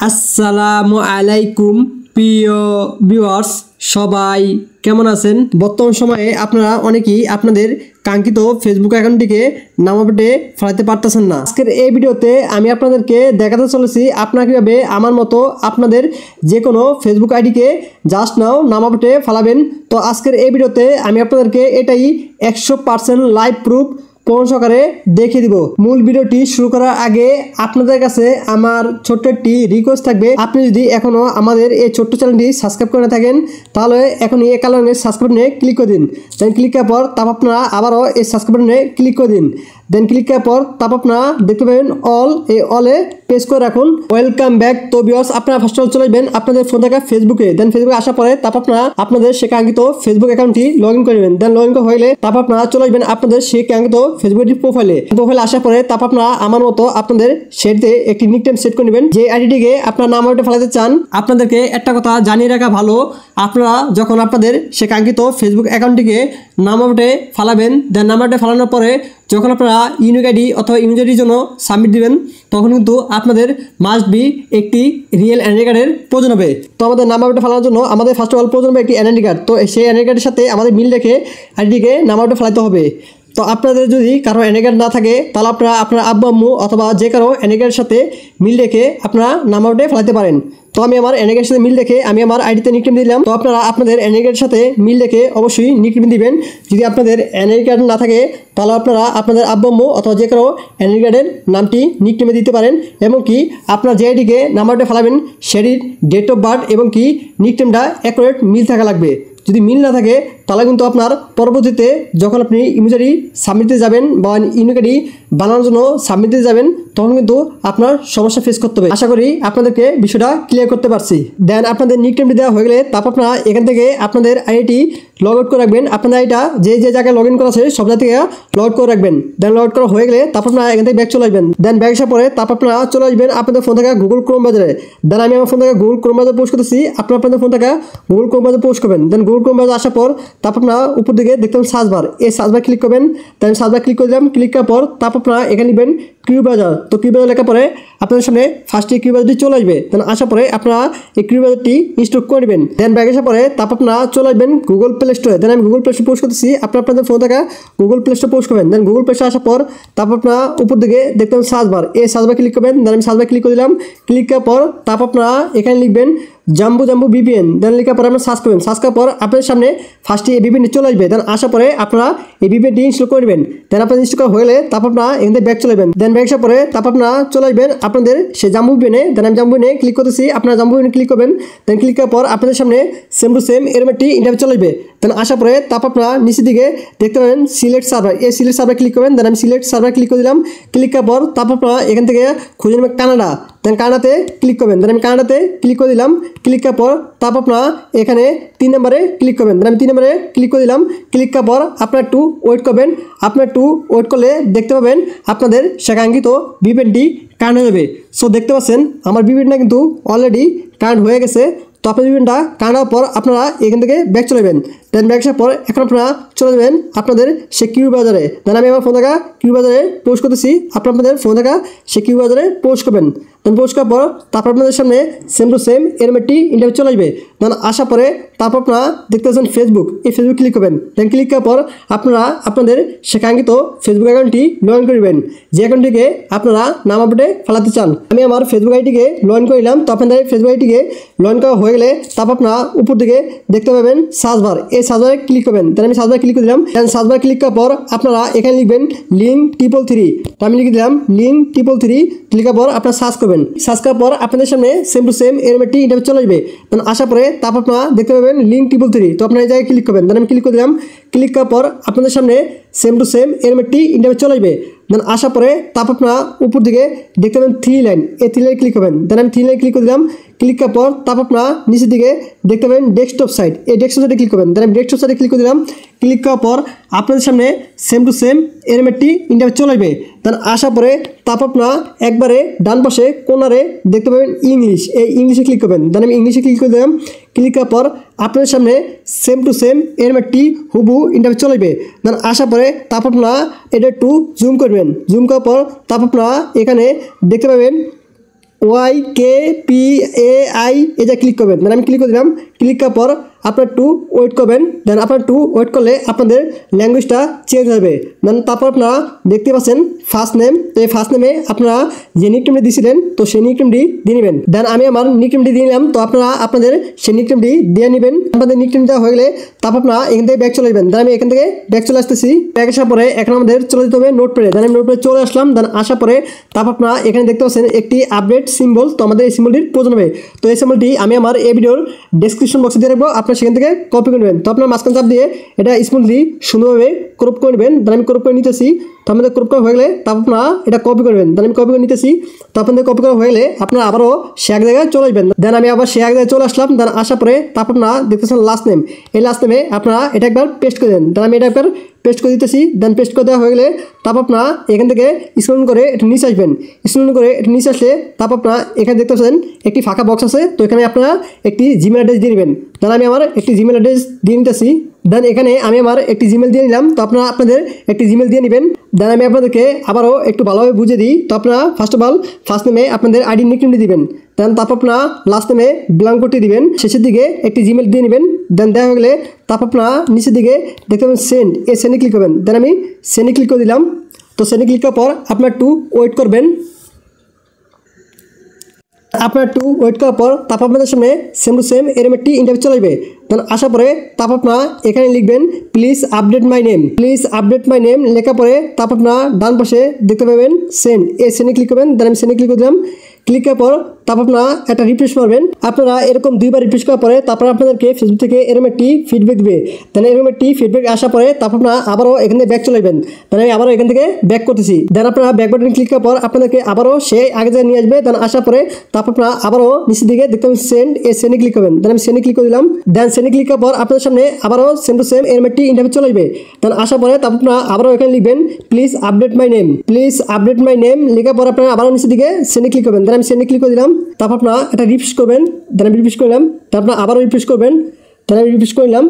আসসালামু আলাইকুম প্রিয় ভিউয়ার্স, সবাই কেমন আছেন? বর্তমান সময়ে আপনারা অনেকেই আপনাদের কাঙ্ক্ষিত ফেসবুক অ্যাকাউন্টটিকে নাম আপডেটে ফেলাতে পারতেছেন না। আজকের এই ভিডিওতে আমি আপনাদেরকে দেখাতে চলেছি আপনারা কীভাবে আমার মতো আপনাদের যে কোনো ফেসবুক আইডিকে জাস্ট নাও নাম আপডেটে ফেলাবেন। তো আজকের এই ভিডিওতে আমি আপনাদেরকে এটাই 100% লাইভ প্রুফ প্রমাণ সহকারে দেখিয়ে দিব। মূল ভিডিওটি শুরু করার আগে আপনাদের কাছে আমার ছোট্ট একটি রিকোয়েস্ট থাকবে, আপনি যদি এখনও আমাদের এই ছোট্ট চ্যানেলটি সাবস্ক্রাইব করে না থাকেন তাহলে এখনই এই কালো রঙের সাবস্ক্রাইব বাটনে ক্লিক করে দিন। দেন ক্লিক করার পর তারপর আপনারা আবারও এই সাবস্ক্রাইব বাটনে ক্লিক করে দিন। দেন ক্লিক করার পর তারপর আপনারা দেখতে পাবেন অল, এই অলে প্রেস করে রাখুন। Welcome back. তো ভিউয়ার্স, আপনারা ফার্স্ট অফ অল চলে যাবেন আপনাদের ফোন থেকে ফেসবুকে। দেন ফেসবুকে আসার পরে তারপর আপনারা আপনাদের সে কাঙ্ক্ষিত ফেসবুক অ্যাকাউন্টটি লগ ইন করবেন। দেন লগ ইন হয়ে তারপর আপনারা চলে যাবেন আপনাদের সেই কাঙ্ক্ষিত ফেসবুকের প্রোফাইলে আসার পরে তারপর আপনারা আমার মতো আপনাদের সেটে একটি নিকনেম সেট করে নেবেন। যে আইডিটিকে আপনার নাম আউটে ফেলাতে চান, আপনাদেরকে একটা কথা জানিয়ে রাখা ভালো, আপনারা যখন আপনাদের সে কাঙ্ক্ষিত ফেসবুক অ্যাকাউন্টটিকে নাম আউটে ফেলাবেন, দেন নাম আউটে ফেলানোর পরে যখন আপনারা ইউনিক আইডি অথবা ইউনিক আইডির জন্য সাবমিট দিবেন, তখন কিন্তু আপনাদের মাস্ট বি একটি রিয়েল এনআইডি কার্ডের প্রয়োজন হবে। তো আমাদের নাম আউটে ফেলানোর জন্য আমাদের ফার্স্ট অফ অল প্রয়োজন হবে একটি এনআইডি কার্ড। তো সেই এনআইডি কার্ডের সাথে আমাদের মিল রেখে আইডিকে নাম আউটে ফেলাতে হবে। তো আপনাদের যদি কারো এনআইডি কার্ড না থাকে তাহলে আপনারা আপনার আব্বু আম্মু অথবা যে কারো এনআইডি কার্ডের সাথে মিল রেখে আপনারা নাম আউটে ফেলাতে পারেন। তো আমি আমার এনআইডি কার্ডের সাথে মিল রেখে আমি আমার আইডিতে নিকনেম দিলাম। তো আপনারা আপনাদের এনআইডি কার্ডের সাথে মিল রেখে অবশ্যই নিকনেম দিবেন। যদি আপনাদের এনআইডি কার্ড না থাকে তাহলে আপনারা আপনাদের আব্বু আম্মু অথবা যে কারো এনআইডি কার্ডের নামটি নিকনেমে দিতে পারেন। এবং কি আপনার যে আইডিকে নাম আউটে ফেলাবেন সেটির ডেট অফ বার্থ এবং কি নিকনেমটা অ্যাকুরেট মিল থাকা লাগবে। যদি মিল না থাকে তাহলে কিন্তু আপনার পরবর্তীতে যখন আপনি ইমেজারি সাবমিট দিতে যাবেন বা ইউনিক আইডি বানানোর জন্য সাবমিট দিতে যাবেন, তখন কিন্তু আপনার সমস্যা ফেস করতে হবে। আশা করি আপনাদেরকে বিষয়টা ক্লিয়ার করতে পারছি। দেন আপনাদের নিকনেমটি দেওয়া হয়ে গেলে তারপর আপনারা এখান থেকে আপনাদের আইডিটি লগ আউট করে রাখবেন। আপনাদের আইডিটা যে যে জায়গায় লগ ইন করা আছে সব জায়গা থেকে লগ আউট করে রাখবেন। দেন লগ আউট করা হয়ে গেলে তারপর আপনারা এখান থেকে ব্যাক চলে আসবেন। দেন ব্যাক আসার পরে তারপর আপনারা চলে আসবেন আপনাদের ফোন থেকে গুগল ক্রোম ব্রাউজারে। দেন আমি আমার ফোন থেকে গুগল ক্রোম ব্রাউজার পোস্ট করতেছি, আপনারা আপনাদের ফোন থেকে গুগল ক্রোম ব্রাউজার পোস্ট করবেন। দেন গুগল ক্রোম ব্রাউজার আসার পর তারপর আপনারা উপর দিকে দেখতে পাবেন সার্চ বার, এই সার্চ বার ক্লিক করবেন। দেন সার্চ বার ক্লিক করে দিলাম। ক্লিক করার পর তারপর আপনারা এখানে লিখবেন কিউ ব্রাউজার। তো কিউ ব্রাউজার লেখার পরে আপনাদের সামনে ফার্স্টে কিউ ব্রাউজারটি চলে আসবে। দেন আসার পরে আপনারা এই কিউ ব্রাউজারটি ইনস্টল করে নেবেন। দেন ব্যাক আসার পরে তারপর আপনারা চলে আসবেন গুগল প্লে স্টোরে। দেন আমি গুগল প্লে স্টোর পোস্ট করতেছি, আপনাদের ফোন থেকে গুগল প্লে স্টোর পোস্ট করবেন। দেন গুগল প্লে স্টোর আসার পর তারপর আপনারা উপর দিকে দেখতে পাবেন সার্চ বার, এই সার্চ বার ক্লিক করবেন। দেন আমি সার্চ বার ক্লিক করে দিলাম। ক্লিক করার পর তারপর আপনারা এখানে লিখবেন জাম্বু ভিপিএন। দেন লেখার পরে আপনারা সার্চ করবেন। সার্চ করার পর আপনাদের সামনে ফার্স্টে এই ভিপিএনটি চলে আসবে। দেন আসার পরে আপনারা এই ভিপিএনটি ইনস্টল করে নেবেন। দেন আপনাদের ইনস্টল করা হয়ে গেলে তারপর আপনারা এখান থেকে ব্যাক চলে যাবেন। দেন ব্যাক আসার পরে তারপর আপনারা চলে আসবেন আপনাদের সেই জাম্বু ভিপিএনে। দেন আমি জাম্বু ভিপিএনে ক্লিক করতেছি, আপনারা জাম্বু ভিপিএনে ক্লিক করবেন। দেন ক্লিক করার পর আপনাদের সামনে সেম টু সেম এরকম একটি ইন্টারভিউ চলে আসবে। দেন আসার পরে তারপর আপনারা নিচের দিকে দেখতে পাবেন সিলেক্ট সার্ভার, এই সিলেক্ট সার্ভার ক্লিক করবেন। দেন আমি সিলেক্ট সার্ভার ক্লিক করে দিলাম। ক্লিক করার পর তারপর আপনারা এখান থেকে খুঁজে নেবেন কানাডা। দেন কানাডাতে ক্লিক করবেন। দেন আমি কানাডাতে ক্লিক করে দিলাম। ক্লিক করার পর তারপর আপনারা এখানে 3 নম্বরে ক্লিক করবেন। দেন আমি 3 নম্বরে ক্লিক করে দিলাম। ক্লিক করার পর আপনারা একটু ওয়েট করবেন। আপনারা একটু ওয়েট করলে দেখতে পাবেন আপনাদের সেকাঙ্ক্ষিত ভিপিএনটি কানেক্ট হয়ে যাবে। সো দেখতে পাচ্ছেন আমার ভিপিএনটা কিন্তু অলরেডি কানেক্ট হয়ে গেছে। তো আপনার ভিপিএনটা কানেক্ট হওয়ার পর আপনারা এখান থেকে ব্যাক চলে যাবেন। দেন ব্যাক আসার পর এখন আপনারা চলে যাবেন আপনাদের সে কিউ ব্রাউজারে। দেন আমি আমার ফোন থেকে কিউ ব্রাউজারে পোস্ট করতেছি, আপনাদের ফোন থেকে সে কিউ ব্রাউজারে পোস্ট করবেন। দেন পোস্ট করার পর তারপর আপনাদের সামনে সেম টু সেম এরকম একটি ইন্টারভিউ চলে আসবে। দেন আসার পরে তারপর আপনারা দেখতে পাচ্ছেন ফেসবুক, এই ফেসবুক ক্লিক করবেন। দেন ক্লিক করার পর আপনারা আপনাদের সে কাঙ্ক্ষিত ফেসবুক অ্যাকাউন্টটি লগ ইন করবেন, যে অ্যাকাউন্টটিকে আপনারা নাম আপডেটে ফেলাতে চান। আমি আমার ফেসবুক আইডিকে লগ ইন করলাম। তো আপনাদের ফেসবুক আইডিকে লগ ইন করা হয়ে গেলে তারপর আপনারা উপর দিকে দেখতে পাবেন সার্চ বার, এই সার্চ বারে ক্লিক করবেন। দেন আমি সার্চ বার ক্লিক করে দিলাম। দেন সার্চ বার ক্লিক করার পর আপনারা এখানে লিখবেন লিঙ্ক 333। তো আমি লিখে দিলাম লিঙ্ক 333। ক্লিক করার পর আপনারা সার্চ করবেন। সার্চ করার পর আপনাদের সামনে সেম টু সেম এরকম একটি ইন্টারভিউ চলে আসবে। দেন আসার পরে তারপর আপনারা দেখতে পাবেন লিঙ্ক 333। তো আপনারা এই জায়গায় ক্লিক করবেন। দেন আমি ক্লিক করে দিলাম। ক্লিক করার পর আপনাদের সামনে সেম টু সেম এরকম একটি ইন্টারভিউ চলে আসবে। দেন আসার পরে তারপর আপনারা উপর দিকে দেখতে পাবেন 3 লাইন, এই 3 লাইন ক্লিক করবেন। দেন আমি 3 লাইন ক্লিক করে দিলাম। ক্লিক করার পর তারপর আপনারা নিচের দিকে দেখতে পাবেন ডেস্কটপ সাইট, এই ডেস্কটপ সাইটে ক্লিক করবেন। দেন আমি ডেস্কটপ সাইটে ক্লিক করে দিলাম। ক্লিক করার পর আপনাদের সামনে সেম টু সেম এরকম একটি ইন্টারভিউ চলে আসবে। দেন আসার পরে তারপর আপনারা একবারে ডান পাশে কোনারে দেখতে পাবেন ইংলিশ, এই ইংলিশে ক্লিক করবেন। দেন আমি ইংলিশে ক্লিক করে দিলাম। ক্লিক করার পর আপনাদের সামনে সেম টু সেম এরকম একটি হুবহু ইন্টারভিউ চলে আসবে। দেন আসার পরে তারপর আপনারা এটা একটু জুম করবেন। জুম করার পর তারপর আপনারা এখানে দেখতে পাবেন YKPAI এটা ক্লিক করবেন। আমি ক্লিক করে দিলাম। ক্লিক করার পর আপনার একটু ওয়েট করবেন। দেন আপনার একটু ওয়েট করলে আপনাদের ল্যাঙ্গুয়েজটা চেঞ্জ হবে। দেন তারপর আপনারা দেখতে পাচ্ছেন ফার্স্ট নেম। তো এই ফার্স্ট নেমে আপনারা যে নিকনেমটি দিয়েছিলেন তো সেই নিকনেমটি দিয়ে নেবেন। দেন আমি আমার নিকনেমটি দিয়ে নিলাম। তো আপনারা আপনাদের সেই নিকনেমটি দিয়ে নেবেন। আপনাদের নিকনেম দেওয়া হয়ে গেলে তারপর আপনারা এখান থেকে ব্যাক চলে যাবেন। দেন আমি এখান থেকে ব্যাক চলে আসতেছি। ব্যাক আসার পরে এখন আমাদের চলে যেতে হবে নোটপ্যাডে। দেন আমি নোটপ্যাডে চলে আসলাম। দেন আসার পরে তারপর আপনারা এখানে দেখতে পাচ্ছেন একটি আপডেট সিম্বল। তো আমাদের এই সিম্বলটির প্রয়োজন হবে। তো এই সিম্বলটি আমি আমার এই ভিডিওর ডেসক্রিপশন বক্সে দিয়ে রাখবো। আপনারা সেখান থেকে কপি করে নেবেন। তো আপনার মাঝখান চাপ দিয়ে এটা স্মুথলি সুন্দরভাবে ক্রপ করে নেবেন। দেন আমি ক্রপ করে নিতেছি। তো আমাদের ক্রপ করা হয়ে গেলে তারপর আপনারা এটা কপি করবেন। দেন আমি কপি করে নিতেছি। তো আপনাদের কপি করা হয়ে গেলে আপনারা আবারও সে এক জায়গায় চলে আসবেন। দেন আমি আবার সে এক জায়গায় চলে আসলাম। দেন আসার পরে তারপর আপনারা দেখতেছেন লাস্ট নেম। এই লাস্ট নেমে আপনারা এটা একবার পেস্ট করে দেন। দেন আমি এটা একবার পেস্ট করে দিতেছি। দেন পেস্ট করে দেওয়া হয়ে গেলে তারপর আপনারা এখান থেকে স্ক্রল করে এটা নিচে আসবেন। স্ক্রল করে এটা নিচে আসলে তারপর আপনারা এখানে দেখতে পাচ্ছেন একটি ফাঁকা বক্স আছে। তো এখানে আপনারা একটি জিমেল অ্যাড্রেস দিয়ে নেবেন। দেন আমি আমার একটি জিমেল অ্যাড্রেস দিয়ে নিতেছি। দেন এখানে আমি আমার একটি জিমেল দিয়ে নিলাম। তো আপনারা আপনাদের একটি জিমেল দিয়ে নেবেন। দেন আমি আপনাদেরকে আবারও একটু ভালোভাবে বুঝিয়ে দিই। তো আপনারা ফার্স্ট অফ অল ফার্স্ট নেমে আপনাদের আইডি নিকনেমটি দিবেন। দেন তারপর আপনারা লাস্ট নেমে ব্ল্যাঙ্ক করতে দিবেন। শেষের দিকে একটি জিমেল দিয়ে নেবেন। দেন দেওয়া হয়ে গেলে তারপর আপনারা নিচের দিকে দেখতে পাবেন সেন্ড। এই সেন্ডে ক্লিক করবেন। দেন আমি সেন্ডে ক্লিক করে দিলাম। তো সেন্ডে ক্লিক করার পর আপনারা একটু ওয়েট করবেন। আপনার একটু ওয়েট করার পর তারপর আপনাদের সামনে সেম টু সেম এরকম একটি ইন্টারভিউ চলে যাবে। দেন আসার পরে তারপর আপনারা এখানে লিখবেন please update my name. Please update my name লেখার পরে তারপর আপনারা ডান পাশে দেখতে পাবেন সেন্ড। এই সেন্ডে ক্লিক করবেন। দেন আমি সেন্ডে ক্লিক করে দিলাম। ক্লিক করার পর তারপর আপনারা একটা রিফ্রেশ করবেন। আপনারা এরকম দুইবার রিফ্রেশ করার পরে তারপর আপনাদেরকে ফেসবুক থেকে এরকম একটি ফিডব্যাক দিবে। দেন এরকম একটি ফিডব্যাক আসার পরে তারপর আপনারা আবারও এখান থেকে ব্যাক চলে যাবেন। দেন আমি আবারও এখান থেকে ব্যাক করতেছি। দেন আপনারা ব্যাক বাটন ক্লিক করার পর আপনাদেরকে আবারও সেই আগে জায়গায় নিয়ে আসবে। দেন আসার পরে তারপর আপনারা আবারও নিচের দিকে দেখতে পাবেন সেন্ড। এই সেন্ডে ক্লিক করবেন। দেন আমি সেন্ডে ক্লিক করে দিলাম। দেন সেন্ডে ক্লিক করার পর আপনাদের সামনে আবারও সেম টু সেম এরকম একটি ইন্টারভিউ চলে আসবে। দেন আসার পরে তারপর আপনারা আবারও এখানে লিখবেন please update my name. Please update my name লেখার পর আপনারা আবারও নিচের দিকে সেন্ডে ক্লিক করবেন। দেন আমি সেন্ডে ক্লিক করে দিলাম। তারপর আপনারা এটা রিফ্রেশ করবেন। দেন আমি রিফ্রেশ করলাম। তারপর আবারও রিফ্রেশ করবেন। দেন আমি রিফ্রেশ করলাম।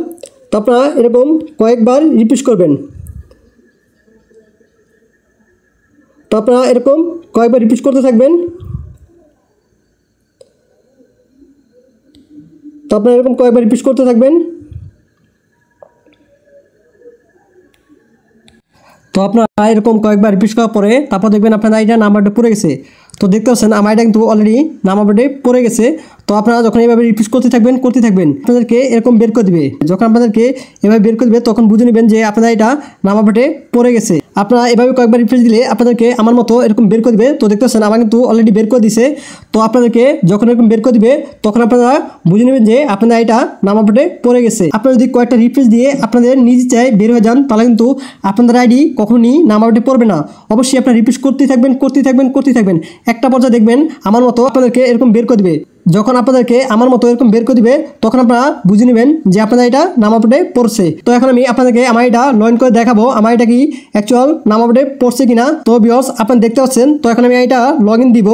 তো আপনারা এরকম কয়েকবার রিফ্রেশ করবেন। তো আপনারা এরকম কয়েকবার রিফ্রেশ করতে থাকবেন। তো আপনারা এরকম কয়েকবার রিফ্রেশ করতে থাকবেন। তো আপনারা এরকম কয়েকবার রিফ্রেশ করার পরে তারপর দেখবেন আপনার আইডিয়া নাম্বারটা পড়ে গেছে। তো দেখতে পাচ্ছেন আমার আইডিয়া কিন্তু অলরেডি নাম্বারটা পড়ে গেছে। তো আপনারা যখন এইভাবে রিফ্রেশ করতে থাকবেন আপনাদেরকে এরকম বের করে দিবে। যখন আপনাদেরকে এভাবে বের করে দিবে তখন বুঝে নেবেন যে আপনাদের এটা নাম্বারটা পড়ে গেছে। আপনারা এভাবে কয়েকবার রিফ্রেশ দিলে আপনাদেরকে আমার মতো এরকম বের করে দিবে। তো দেখতে পাচ্ছেন আমার কিন্তু অলরেডি বের করে দিছে। তো আপনাদেরকে যখন এরকম বের করে দিবে তখন আপনারা বুঝে নেবেন যে আপনাদের এটা নাম্বারটা পড়ে গেছে। আপনারা যদি কয়েকটা রিফ্রেশ দিয়ে আপনাদের নিজ চাই বের হয়ে যান তাহলে কিন্তু আপনাদের আইডি কখনই নাম্বারটা পড়বে না। অবশ্যই আপনারা রিফ্রেশ করতেই থাকবেন। একটা পর্যায়ে দেখবেন আমার মতো আপনাদেরকে এরকম বের করে দিবে। যখন আপনাদেরকে আমার মতো এরকম বের করে দিবে তখন আপনারা বুঝে নেবেন যে আপনাদের এটা নামাপটে পড়ছে। তো এখন আমি আপনাদেরকে আমার এটা লইন করে দেখাবো আমার এটা কি অ্যাকচুয়াল নামাপটে পড়ছে কিনা। তো ভিউয়ার্স আপনারা দেখতে পাচ্ছেন। তো এখন আমি এটা লগ ইন দিব।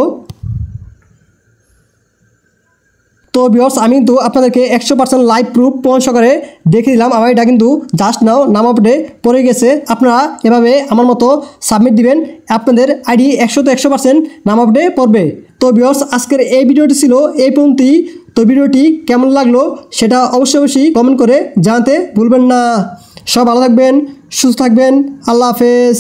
তো ভিউয়ার্স আমি কিন্তু আপনাদেরকে 100% লাইভ প্রুফ প্রমাণ সহকারে দেখিয়ে দিলাম আমার এটা কিন্তু জাস্ট নাও নাম আপডেটে পড়ে গেছে। আপনারা এভাবে আমার মতো সাবমিট দিবেন, আপনাদের আইডি 100% নাম আপডেটে পড়বে। তো ভিউয়ার্স আজকের এই ভিডিওটি ছিল এই পর্যন্তই। তো ভিডিওটি কেমন লাগলো সেটা অবশ্যই কমেন্ট করে জানাতে ভুলবেন না। সব ভালো থাকবেন, সুস্থ থাকবেন। আল্লাহ হাফেজ।